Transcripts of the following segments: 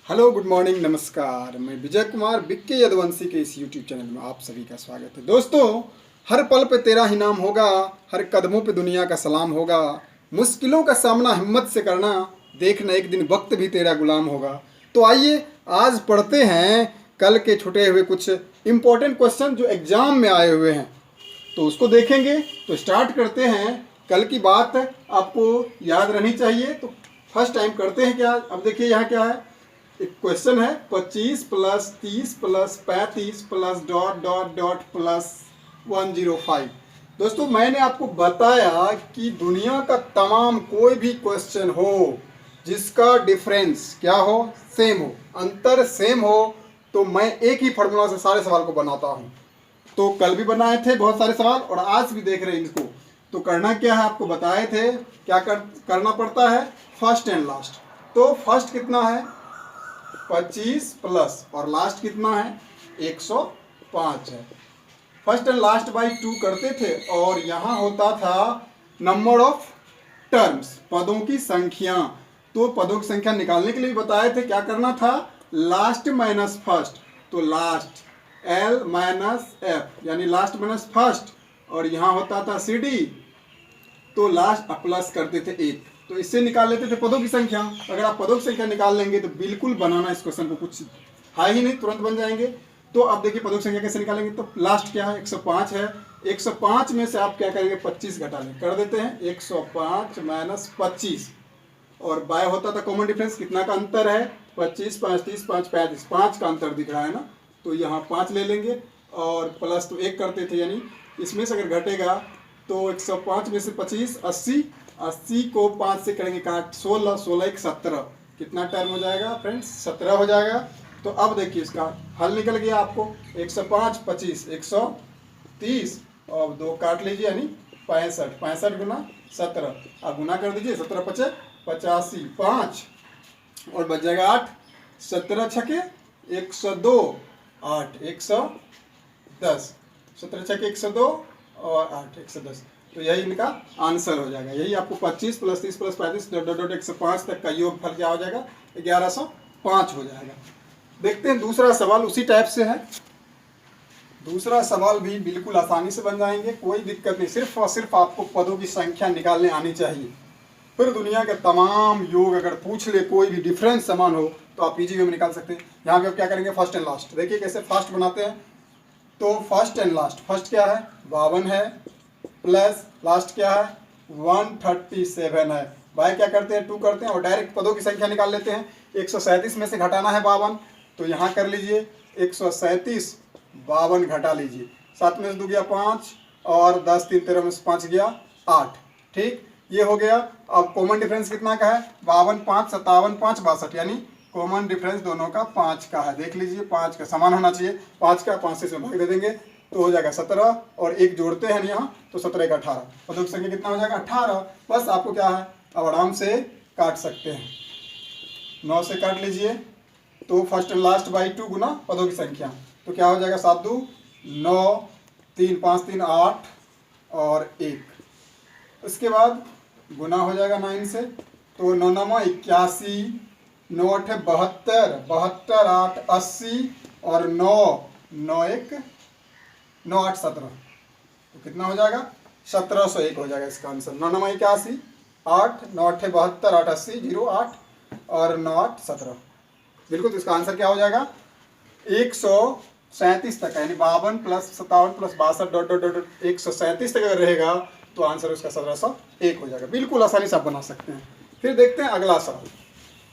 Hello, good morning, नमस्कार। मैं विजय कुमार बिक्के यदुवंशी के इस यूट्यूब चैनल में आप सभी का स्वागत है। दोस्तों, हर पल पे तेरा ही नाम होगा, हर कदमों पे दुनिया का सलाम होगा। मुश्किलों का सामना हिम्मत से करना, देखना एक दिन वक्त भी तेरा गुलाम होगा। तो आइए आज पढ़ते हैं कल के छुटे हुए कुछ इम्पोर्टेंट क्वेश्चन जो एग्जाम में आए हुए हैं, तो उसको देखेंगे। तो स्टार्ट करते हैं। कल की बात आपको याद रहनी चाहिए, तो फर्स्ट टाइम करते हैं क्या। अब देखिए यहाँ क्या है, एक क्वेश्चन है 25 plus 30 plus 35 plus dot dot dot plus 105। दोस्तों, मैंने आपको बताया कि दुनिया का तमाम कोई भी क्वेश्चन हो जिसका डिफरेंस क्या हो, सेम हो, अंतर सेम हो, तो मैं एक ही फार्मूला से सारे सवाल को बनाता हूं। तो कल भी बनाए थे बहुत सारे सवाल और आज भी देख रहे हैं इसको। तो करना क्या है, आपको बताए थे क्या करना पड़ता है, फर्स्ट एंड लास्ट। तो फर्स्ट कितना है 25 प्लस और लास्ट कितना है 105 है। फर्स्ट एंड लास्ट बाई 2 करते थे और यहाँ होता था नंबर ऑफ टर्म्स, पदों की संख्या। तो पदों की संख्या निकालने के लिए बताए थे क्या करना था, लास्ट माइनस फर्स्ट। तो लास्ट एल माइनस एफ यानी लास्ट माइनस फर्स्ट, और यहाँ होता था सी डी, तो लास्ट प्लस करते थे 1। तो इससे निकाल लेते थे पदों की संख्या। अगर आप पदों की संख्या निकाल लेंगे तो बिल्कुल बनाना इस क्वेश्चन को कुछ है ही नहीं, तुरंत बन जाएंगे। तो अब देखिए पदों की संख्या कैसे निकालेंगे। तो लास्ट क्या है 105 है, 105 में से आप क्या करेंगे 25 घटा लें, कर देते हैं 105 माइनस 25, और बाय होता था कॉमन डिफरेंस, कितना का अंतर है 25, 5 30, 5 35, 5 का अंतर दिख रहा है ना, तो यहाँ 5 ले लेंगे और प्लस तो 1 करते थे, यानी इसमें से अगर घटेगा तो 105 में से 25 80, 80 को 5 से करेंगे काट 16, 16 1 17, कितना टर्म हो जाएगा फ्रेंड्स 17 हो जाएगा। तो अब देखिए इसका हल निकल गया आपको, 105 25 130 और 2 काट लीजिए यानी 65, 65 गुना 17, अब गुना कर दीजिए 17 5 85, 5 और बच जाएगा 8, 17 छके 102, 8 110, 17 छके 102 और 8 110। तो यही इनका आंसर हो जाएगा। यही आपको 25 प्लस 30 प्लस 35 डॉट डॉट 105 तक का योग फल क्या हो जाएगा 1105 हो जाएगा। देखते हैं दूसरा सवाल उसी टाइप से है। दूसरा सवाल भी बिल्कुल आसानी से बन जाएंगे, कोई दिक्कत नहीं, सिर्फ और सिर्फ आपको पदों की संख्या निकालने आनी चाहिए। फिर दुनिया के तमाम योग अगर पूछ ले, कोई भी डिफरेंस समान हो, तो आप इजी वे में निकाल सकते हैं। यहाँ पे आप क्या करेंगे फर्स्ट एंड लास्ट, देखिए कैसे फर्स्ट बनाते हैं। तो फर्स्ट एंड लास्ट, फर्स्ट क्या है 52 है, प्लस लास्ट क्या है 137 है, बाय क्या करते हैं 2 करते हैं और डायरेक्ट पदों की संख्या निकाल लेते हैं। 137 में से घटाना है 52, तो यहाँ कर लीजिए 137 52 घटा लीजिए, 7 में से 2 गया 5 और 10 3 13 में से 5 गया 8, ठीक ये हो गया। अब कॉमन डिफरेंस कितना का है 52 5 57 5 62, यानी कॉमन डिफरेंस दोनों का 5 का है। देख लीजिए 5 का समान होना चाहिए, 5 का 5 से इसमें भाग दे देंगे तो हो जाएगा 17 और 1 जोड़ते हैं यहाँ तो 17 का 18, पदों की संख्या कितना हो जाएगा 18। बस आपको क्या है अब आराम से काट सकते हैं, 9 से काट लीजिए। तो फर्स्ट एंड लास्ट बाई 2 गुना पदों की संख्या, तो क्या हो जाएगा 7 2 9 3 5 3 8 और 1। उसके बाद गुना हो जाएगा 9 से, तो 9 9 81, 9 8 72, 72 8 80 और 9 9 1 9 8 17, तो कितना हो जाएगा 1701 हो जाएगा इसका आंसर। 9 9 81 8 9 8 72 8 80 0 8 और 9 8 17, बिल्कुल। तो इसका आंसर क्या हो जाएगा 137 तक, यानी 52 plus 57 plus 62 dot dot dot 137 तक अगर रहेगा तो आंसर उसका 1701 हो जाएगा। बिल्कुल आसानी से आप बना सकते हैं। फिर देखते हैं अगला सवाल।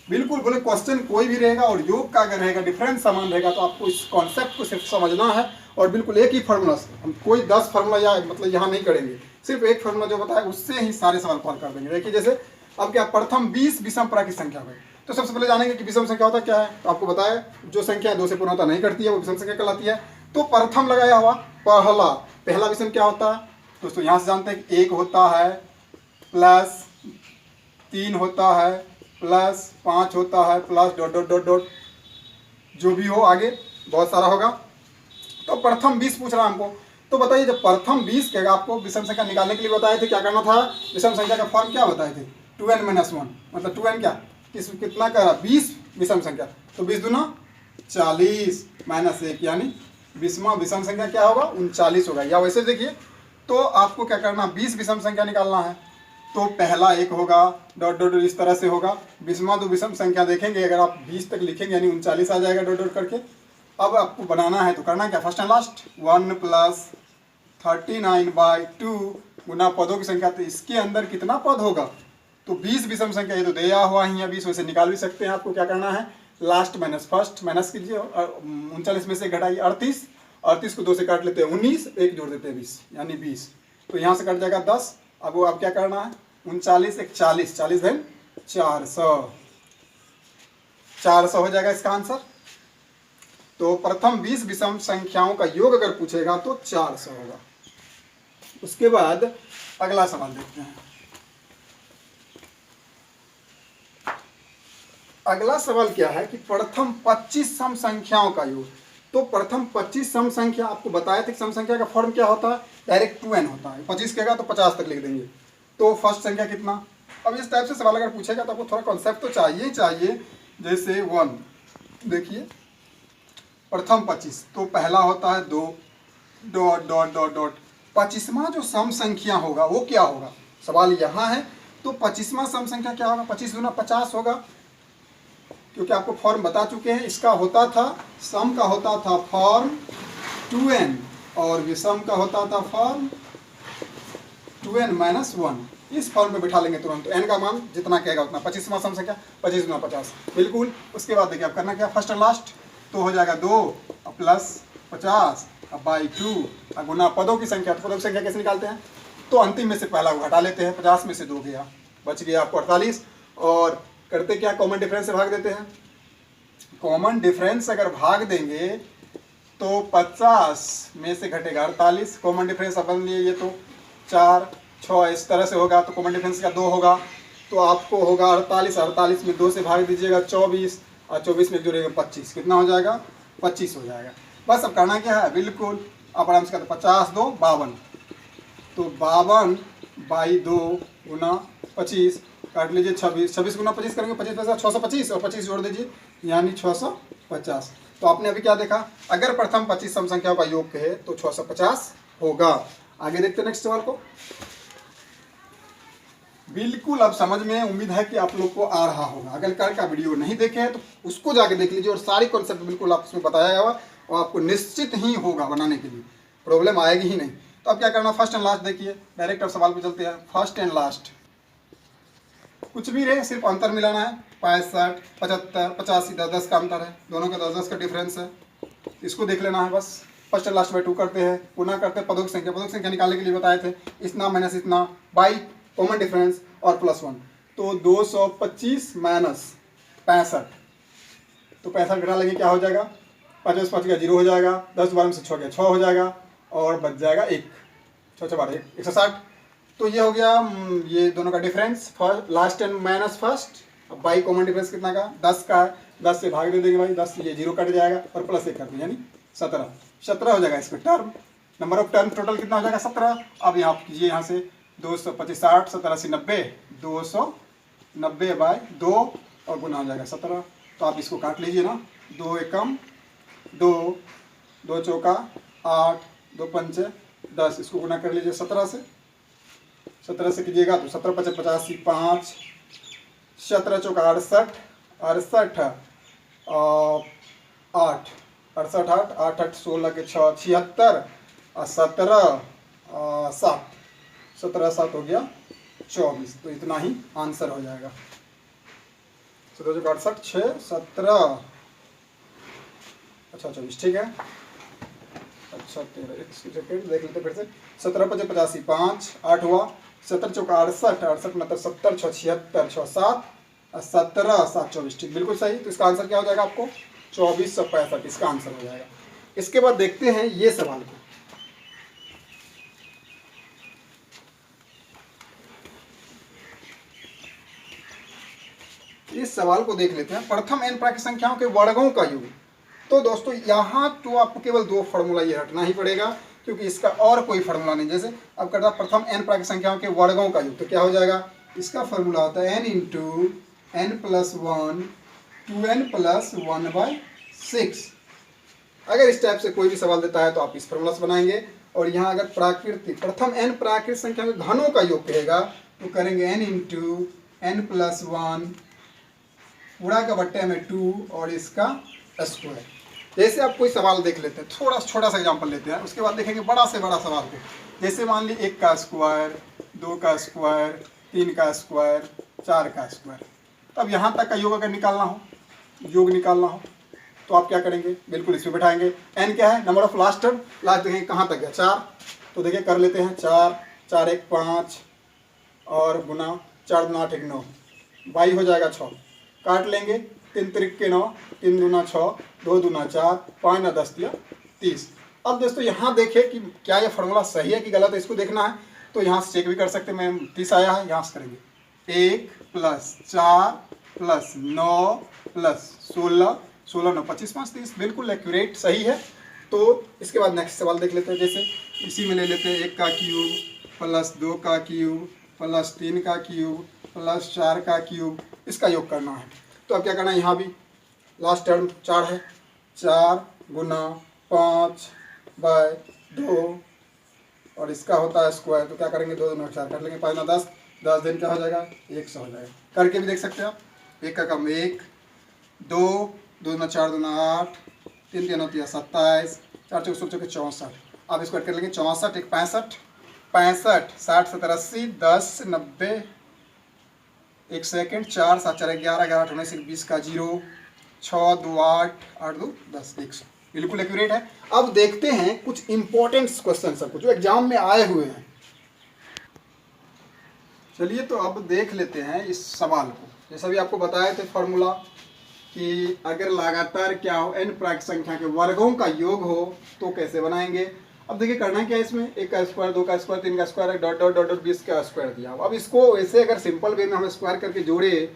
बिल्कुल बोले क्वेश्चन कोई भी रहेगा और योग का अगर रहेगा डिफरेंस समान रहेगा तो आपको इस कॉन्सेप्ट को सिर्फ समझना है और बिल्कुल एक ही फार्मूला से, हम कोई 10 फार्मूला या मतलब यहाँ नहीं करेंगे, सिर्फ एक फार्मूला जो बताया उससे ही सारे सवाल सॉल्व कर देंगे। देखिए जैसे अब क्या प्रथम 20 विषमप्रा की संख्या है, तो सबसे पहले जानेंगे कि विषम संख्या होता क्या है। तो आपको बताया जो संख्या 2 से पूर्णता नहीं करती है वो विषम संख्या कहलाती है। तो प्रथम लगाया हुआ पहला विषम क्या होता है दोस्तों, यहाँ से जानते हैं कि 1 होता है प्लस 3 होता है प्लस 5 होता है plus dot dot dot dot, जो भी हो आगे बहुत सारा होगा। तो प्रथम 20 पूछ रहा है हमको, तो बताइए जब प्रथम 20 के आपको विषम संख्या निकालने के लिए बताए थे क्या करना था, विषम संख्या का फॉर्म क्या बताए थे 2n - 1, मतलब 2n क्या कितना का 20 विषम संख्या, तो 20 दूना 40 माइनस 1 यानी 20वां विषम संख्या क्या होगा 39 होगा। या वैसे देखिए तो आपको क्या करना 20 विषम संख्या निकालना है तो पहला 1 होगा डॉट डॉट इस तरह से होगा। 20वां तो विषम संख्या देखेंगे अगर आप 20 तक लिखेंगे यानी 39 आ जाएगा डॉट डॉट करके। अब आपको बनाना है तो करना क्या फर्स्ट एंड लास्ट 1 प्लस 39/2 गुना पदों की संख्या। तो इसके अंदर कितना पद होगा तो 20 विषम संख्या ये तो दिया हुआ ही है 20 वैसे निकाल भी सकते हैं। आपको क्या करना है लास्ट माइनस फर्स्ट माइनस कीजिए 39 में से घटाइए 38 को 2 से काट लेते हैं 19 1 जोड़ देते हैं 20 यानी 20 तो यहाँ से कट जाएगा 10। अब वो आप क्या करना है 39 1 40 40 धन 400 हो जाएगा इसका आंसर। तो प्रथम 20 विषम संख्याओं का योग अगर पूछेगा तो 400 होगा। उसके बाद अगला सवाल देखते हैं। अगला सवाल क्या है कि प्रथम 25 सम संख्याओं का योग। तो प्रथम 25 सम संख्या आपको बताया था कि सम संख्या का फॉर्म क्या होता है डायरेक्ट 2n होता है। 25 कहेगा तो 50 तक लिख देंगे। तो फर्स्ट संख्या कितना। अब इस टाइप से सवाल अगर पूछेगा तो आपको थोड़ा कॉन्सेप्ट तो चाहिए। जैसे 1 देखिए प्रथम 25 तो पहला होता है 2 डॉट डॉट डॉट डॉट 25वां जो सम संख्या होगा वो क्या होगा सवाल यहाँ है। तो 25वां सम संख्या क्या होगा 25 दूना 50 होगा क्योंकि आपको फॉर्म बता चुके हैं। इसका होता था सम का होता था फॉर्म 2n और विषम का होता था फॉर्म 2n माइनस 1। इस फॉर्म में बिठा लेंगे तुरंत तो n का मान जितना कहेगा उतना 25वां सम संख्या 25 दूना 50 बिल्कुल। उसके बाद देखिए आप करना क्या फर्स्ट एंड लास्ट तो हो जाएगा 2 प्लस 50 बाई 2 गुना पदों की संख्या। तो पदों की संख्या कैसे निकालते हैं तो अंतिम में से पहला को हटा लेते हैं 50 में से 2 गया बच गया आपको 48 और करते क्या कॉमन डिफरेंस से भाग देते हैं। कॉमन डिफरेंस अगर भाग देंगे तो 50 में से घटेगा 48 कॉमन डिफरेंस अब बन लिए ये तो 4 6 इस तरह से होगा तो कॉमन डिफरेंस का 2 होगा तो आपको होगा 48 में 2 से भाग दीजिएगा 24 और 24 में जोड़ेगा 25 कितना हो जाएगा 25 हो जाएगा। बस अब करना क्या है बिल्कुल आप आराम से कहते 50 2 52 तो 52/2 गुना 25 काट लीजिए 26 गुना 25 करेंगे 25 पैसा 625 और 25 जोड़ दीजिए यानी 650। तो आपने अभी क्या देखा अगर प्रथम 25 सम संख्याओं का योग कहे तो 650 होगा। आगे देखते हैं नेक्स्ट सवाल को। बिल्कुल अब समझ में उम्मीद है कि आप लोग को आ रहा होगा। अगर कल का वीडियो नहीं देखे हैं तो उसको जाके देख लीजिए और सारी कॉन्सेप्ट बिल्कुल आप उसमें बताया गया हुआ और आपको निश्चित ही होगा बनाने के लिए प्रॉब्लम आएगी ही नहीं। तो अब क्या करना फर्स्ट एंड लास्ट देखिए डायरेक्ट अब सवाल पे चलते हैं। फर्स्ट एंड लास्ट कुछ भी रहे सिर्फ अंतर मिलाना है 65 75 85 10 का अंतर है दोनों का 10 का डिफरेंस है इसको देख लेना है बस। फर्स्ट एंड लास्ट बाई 2 करते हैं पुनः करते हैं पदों की संख्या निकालने के लिए बताए थे इतना माइनस इतना बाई कॉमन डिफरेंस और +1 तो 225 माइनस 65 तो 65 घटा लेंगे क्या हो जाएगा 5 5 का 0 हो जाएगा 10 12 में से 6 गया 6 हो जाएगा और बच जाएगा 1 6 12 160। तो ये हो गया ये दोनों का difference last and minus first. अब बाई कॉमन डिफरेंस कितना का 10 का है 10 से भाग दे देंगे भाई 10 ये 0 कट जाएगा और +1 कर देंगे यानी 17 हो जाएगा इसमें term number of term total कितना हो जाएगा 17। अब यहाँ कीजिए यहाँ से 225 60 70 80 90 290/2 और गुना हो जाएगा 17। तो आप इसको काट लीजिए ना 2 एकम 2 2 चौका 8 2 पंचे 10 इसको गुना कर लीजिए 17 से कीजिएगा तो 17 5 85 5 17 चौका 68 68 8 68 8 8 8 16 के 6 76 और 17 7 17 7 हो गया 24। तो इतना ही आंसर हो जाएगा 17 चौका 68 6 17 अच्छा 24 ठीक है। अच्छा 13 एक सेकेंड देख लेते फिर से 17 5 85 5 8 हुआ 17 चौका 68 68 मतलब 70 6 76 6 7 और 17 7 24 ठीक बिल्कुल सही। तो इसका आंसर क्या हो जाएगा आपको 2465 इसका आंसर हो जाएगा। इसके बाद देखते हैं ये सवाल को। इस सवाल को देख लेते हैं प्रथम n प्राकृत संख्याओं के वर्गों का योग। तो दोस्तों यहाँ तो आपको केवल 2 फार्मूला ये हटना ही पड़ेगा क्योंकि इसका और कोई फार्मूला नहीं। जैसे अब करता प्रथम n प्राकृत संख्याओं के वर्गों का योग तो क्या हो जाएगा इसका फार्मूला होता है n × n + 1 2n+1/6। अगर इस टाइप से कोई भी सवाल देता है तो आप इस फॉर्मूला से बनाएंगे। और यहाँ अगर प्राकृतिक प्रथम n प्राकृतिक संख्या में घनों का योग कहेगा तो करेंगे n × n+1 पूरा का बट्टे में 2 और इसका स्क्वायर। जैसे आप कोई सवाल देख लेते हैं, थोड़ा छोटा सा एग्जांपल लेते हैं, उसके बाद देखेंगे बड़ा से बड़ा सवाल को। जैसे मान ली 1 का स्क्वायर, 2 का स्क्वायर, 3 का स्क्वायर, 4 का स्क्वायर। अब यहाँ तक का योग अगर निकालना हो, तो आप क्या करेंमें बिल्कुल इसमें बैठाएंगे। n क्या है, number of last term. Last देखेंगे कहाँ तक गया, 4। तो देखिए कर लेते हैं 4, 4 1 5 और गुना 4 दूना 8 1 9, 22 हो जाएगा 6। काट लेंगे 3 त्रिक के 9, 3 दूना 6, 2 दूना 4, 5 ना 10 दिया 30। अब दोस्तों यहाँ देखें कि क्या ये फार्मूला सही है कि गलत है, इसको देखना है। तो यहाँ से चेक भी कर सकते हैं, मैं 30 आया है, यहाँ से करेंगे 1 + 4 + 9 + 16, 16 9 25 5 30, बिल्कुल एक्यूरेट सही है। तो इसके बाद नेक्स्ट सवाल देख लेते हैं। जैसे इसी में ले लेते हैं 1 का क्यूब + 2 का क्यूब + 3 का क्यूब + 4 का क्यूब, इसका योग करना है। तो अब क्या करना है, यहाँ भी लास्ट टर्म 4 है, 4 गुना 5/2 और इसका होता है स्क्वायर। तो क्या करेंगे, 2 दूना 4 कर लेंगे, 5 ना 10, 10 दिन क्या हो जाएगा, 100 हो जाएगा। करके भी देख सकते हैं आप। 1 का कम 1, 2 दूना 4 दूना 8, 3 3 9 27, 4 4 16 64। आप इसको कर लेंगे 64 1 65, 65 60 70 80 10 90 1 सेकेंड, 4 7 4 11 11 8 19 20 का 0, 6 2 8 8 2 10 100, बिल्कुल एक्यूरेट है। अब देखते हैं कुछ इंपॉर्टेंट क्वेश्चन सबको जो एग्जाम में आए हुए हैं। चलिए तो अब देख लेते हैं इस सवाल को। जैसा भी आपको बताए थे फॉर्मूला कि अगर लगातार क्या हो, n प्राकृतिक संख्या के वर्गों का योग हो तो कैसे बनाएंगे। अब देखिए करना क्या है इसमें, 1 का स्क्वायर, 2 का स्क्वायर, 3 का square, dot dot dot dot 20 का स्क्वायर दिया हो। अब इसको वैसे अगर सिंपल वे में हम स्क्वायर करके जोड़े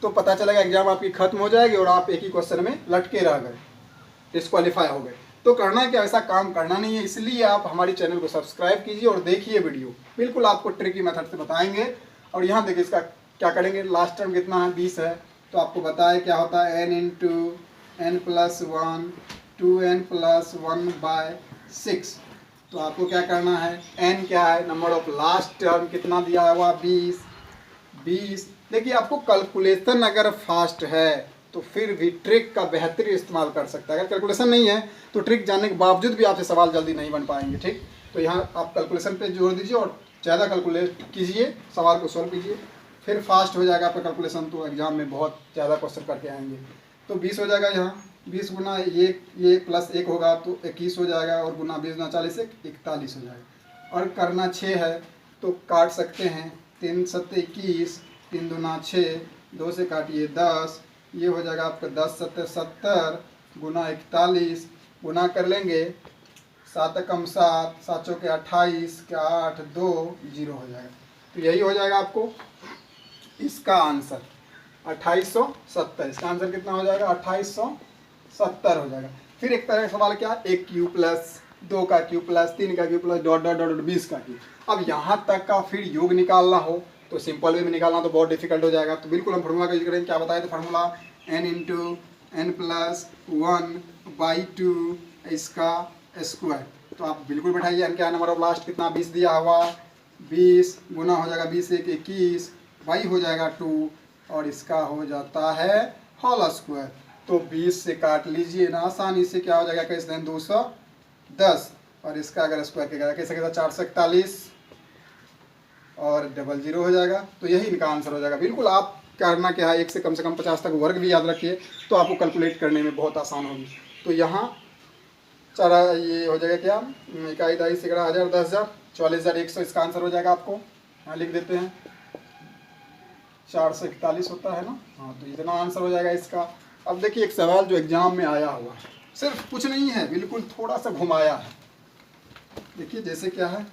तो पता चलेगा एग्जाम आपकी खत्म हो जाएगी और आप एक ही क्वेश्चन में लटके रह गए, डिस्क्वालीफाई हो गए। तो करना है क्या, ऐसा काम करना नहीं है। इसलिए आप हमारी चैनल को सब्सक्राइब कीजिए और देखिए वीडियो, बिल्कुल आपको ट्रिकी मेथड से बताएंगे। और यहाँ देखिए इसका क्या करेंगे, लास्ट टर्म कितना है, 20 है। तो आपको बताया क्या होता है, n × n+1 2n+1/6। तो आपको क्या करना है, n क्या है, नंबर ऑफ लास्ट टर्म कितना दिया हुआ, 20। देखिए आपको कैलकुलेशन अगर फास्ट है तो फिर भी ट्रिक का बेहतरीन इस्तेमाल कर सकता है। अगर कैलकुलेशन नहीं है तो ट्रिक जानने के बावजूद भी आपसे सवाल जल्दी नहीं बन पाएंगे, ठीक। तो यहाँ आप कैलकुलेशन पे जोर दीजिए और ज़्यादा कैलकुलेट कीजिए, सवाल को सॉल्व कीजिए, फिर फास्ट हो जाएगा आपका कैलकुलेशन। तो एग्जाम में बहुत ज़्यादा क्वेश्चन करके आएंगे। तो 20 हो जाएगा, यहाँ 20 गुना ये प्लस 1 होगा तो 21 हो जाएगा, और गुना 20 गुना 40 41 हो जाएगा। और करना 6 है तो काट सकते हैं, 3 7 21, 3 दूना 6, 2 से काटिए 10, ये हो जाएगा आपका 10 7 70 गुना 41, गुना कर लेंगे 7 कम 7, 7 चौके 28, क्या 8 2 0 हो जाएगा। तो यही हो जाएगा आपको इसका आंसर 2870। इसका आंसर कितना हो जाएगा, 2870 हो जाएगा। फिर एक तरह का सवाल क्या, 1 क्यूब प्लस 2 का क्यूब प्लस 3 का cube plus dot dot dot 20 का क्यूब। अब यहाँ तक का फिर योग निकालना हो तो सिंपल वे में निकालना तो बहुत डिफिकल्ट हो जाएगा। तो बिल्कुल हम फार्मूला का यूज करेंगे। क्या बताया था फार्मूला, n × n+1/2 इसका स्क्वायर। तो आप बिल्कुल बैठाइए, n क्या नंबर ऑफ लास्ट कितना, 20 दिया हुआ, 20 गुना हो जाएगा 20 1 21, y हो जाएगा 2 और इसका हो जाता है होल स्क्वायर। तो 20 से काट लीजिए ना आसानी से, क्या हो जाएगा, कैसे दें 210, और इसका अगर स्क्वायर किया कैसे कैसा 441 और 00 हो जाएगा। तो यही इनका आंसर हो जाएगा। बिल्कुल आप करना क्या है, 1 से कम 50 तक वर्ग भी याद रखिए तो आपको कैलकुलेट करने में बहुत आसान होगी। तो यहाँ ये हो जाएगा क्या, 1 2 11 1000 10,000 44,100 इसका आंसर हो जाएगा। आपको यहाँ लिख देते हैं 441 होता है ना, हाँ, तो इतना आंसर हो जाएगा इसका। अब देखिए एक सवाल जो एग्जाम में आया हुआ है, सिर्फ कुछ नहीं है, बिल्कुल थोड़ा सा घुमाया है। देखिए जैसे क्या है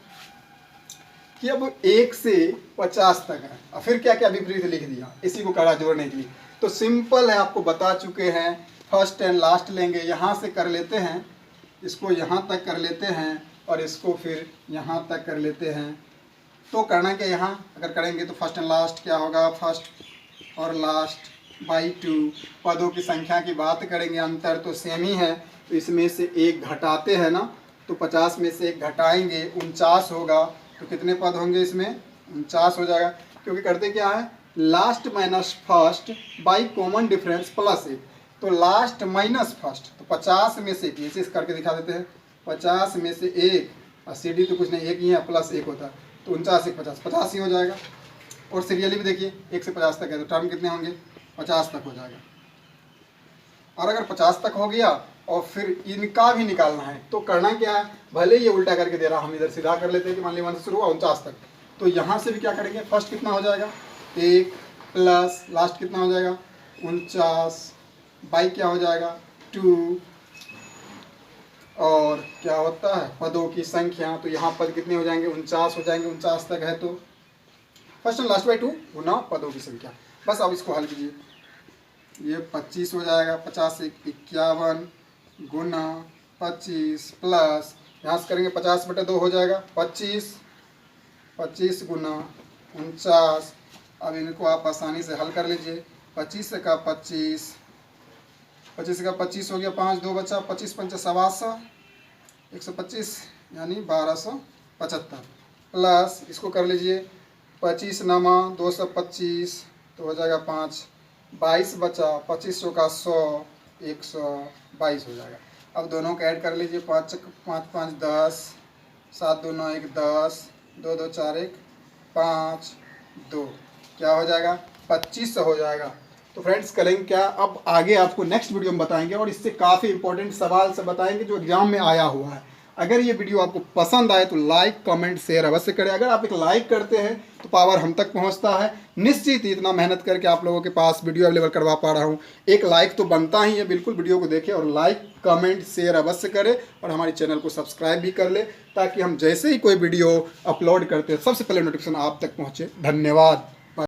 कि अब 1 से 50 तक है और फिर क्या क्या विपरीत लिख दिया, इसी को कड़ा जोड़ने के लिए। तो सिंपल है, आपको बता चुके हैं, फर्स्ट एंड लास्ट लेंगे, यहाँ से कर लेते हैं, इसको यहाँ तक कर लेते हैं और इसको फिर यहाँ तक कर लेते हैं। तो करना क्या, यहाँ अगर करेंगे तो फर्स्ट एंड लास्ट क्या होगा, फर्स्ट और लास्ट बाई 2। पदों की संख्या की बात करेंगे, अंतर तो सेम ही है, तो इसमें से एक घटाते हैं ना, तो 50 में से एक घटाएंगे 49 होगा। तो कितने पद होंगे इसमें? 49 हो जाएगा, क्योंकि करते क्या है, last minus first by common difference plus 1। तो लास्ट माइनस फर्स्ट, तो 50 में से एक, ऐसे करके दिखा देते हैं, 50 में से एक, और सी डी तो कुछ नहीं, एक ही है, प्लस 1 होता है, तो 49 एक 50, 50 ही हो जाएगा। और सीरियली भी देखिए 1 से 50 तक है, तो टर्म कितने होंगे? 50 तक हो जाएगा। और अगर 50 तक हो गया और फिर इनका भी निकालना है, तो करना क्या है, भले ये उल्टा करके दे रहा, हम इधर सीधा कर लेते हैं कि मान लीजिए 1 से शुरू हुआ 49 तक, तो यहाँ से भी क्या करेंगे, फर्स्ट कितना हो जाएगा 1 प्लस लास्ट कितना हो जाएगा 49 बाई क्या हो जाएगा 2, और क्या होता है पदों की संख्या, तो यहाँ पद कितने हो जाएंगे 49 हो जाएंगे, 49 तक है तो फर्स्ट एंड लास्ट बाई 2 गुना पदों की संख्या। बस अब इसको हल कीजिए, ये 25 हो जाएगा, 50 से 51 गुना 25 प्लस यहाँ से करेंगे 50/2 हो जाएगा 25, 25 गुना 49। अब इनको आप आसानी से हल कर लीजिए, 25 का 25, 25 का 25 हो गया, 5 2 बचा, 25 पंच 125, 125 यानी 1275 प्लस इसको कर लीजिए 25 नमा 225, तो हो जाएगा 5, 22 बचा, 25 का 100, 122 हो जाएगा। अब दोनों को ऐड कर लीजिए, 5 5 5 10, 7 2 9 1 10, 2 2 4 1 5 2, क्या हो जाएगा 25 हो जाएगा। तो फ्रेंड्स करेंगे क्या, अब आगे आपको नेक्स्ट वीडियो में बताएंगे, और इससे काफ़ी इंपॉर्टेंट सवाल से बताएंगे जो एग्जाम में आया हुआ है। अगर ये वीडियो आपको पसंद आए तो लाइक कमेंट शेयर अवश्य करें। अगर आप एक लाइक करते हैं तो पावर हम तक पहुंचता है। निश्चित ही इतना मेहनत करके आप लोगों के पास वीडियो अवेलेबल करवा पा रहा हूं, एक लाइक तो बनता ही है। बिल्कुल वीडियो को देखें और लाइक कमेंट शेयर अवश्य करें, और हमारे चैनल को सब्सक्राइब भी कर ले, ताकि हम जैसे ही कोई वीडियो अपलोड करते हैं सबसे पहले नोटिफिकेशन आप तक पहुँचे। धन्यवाद।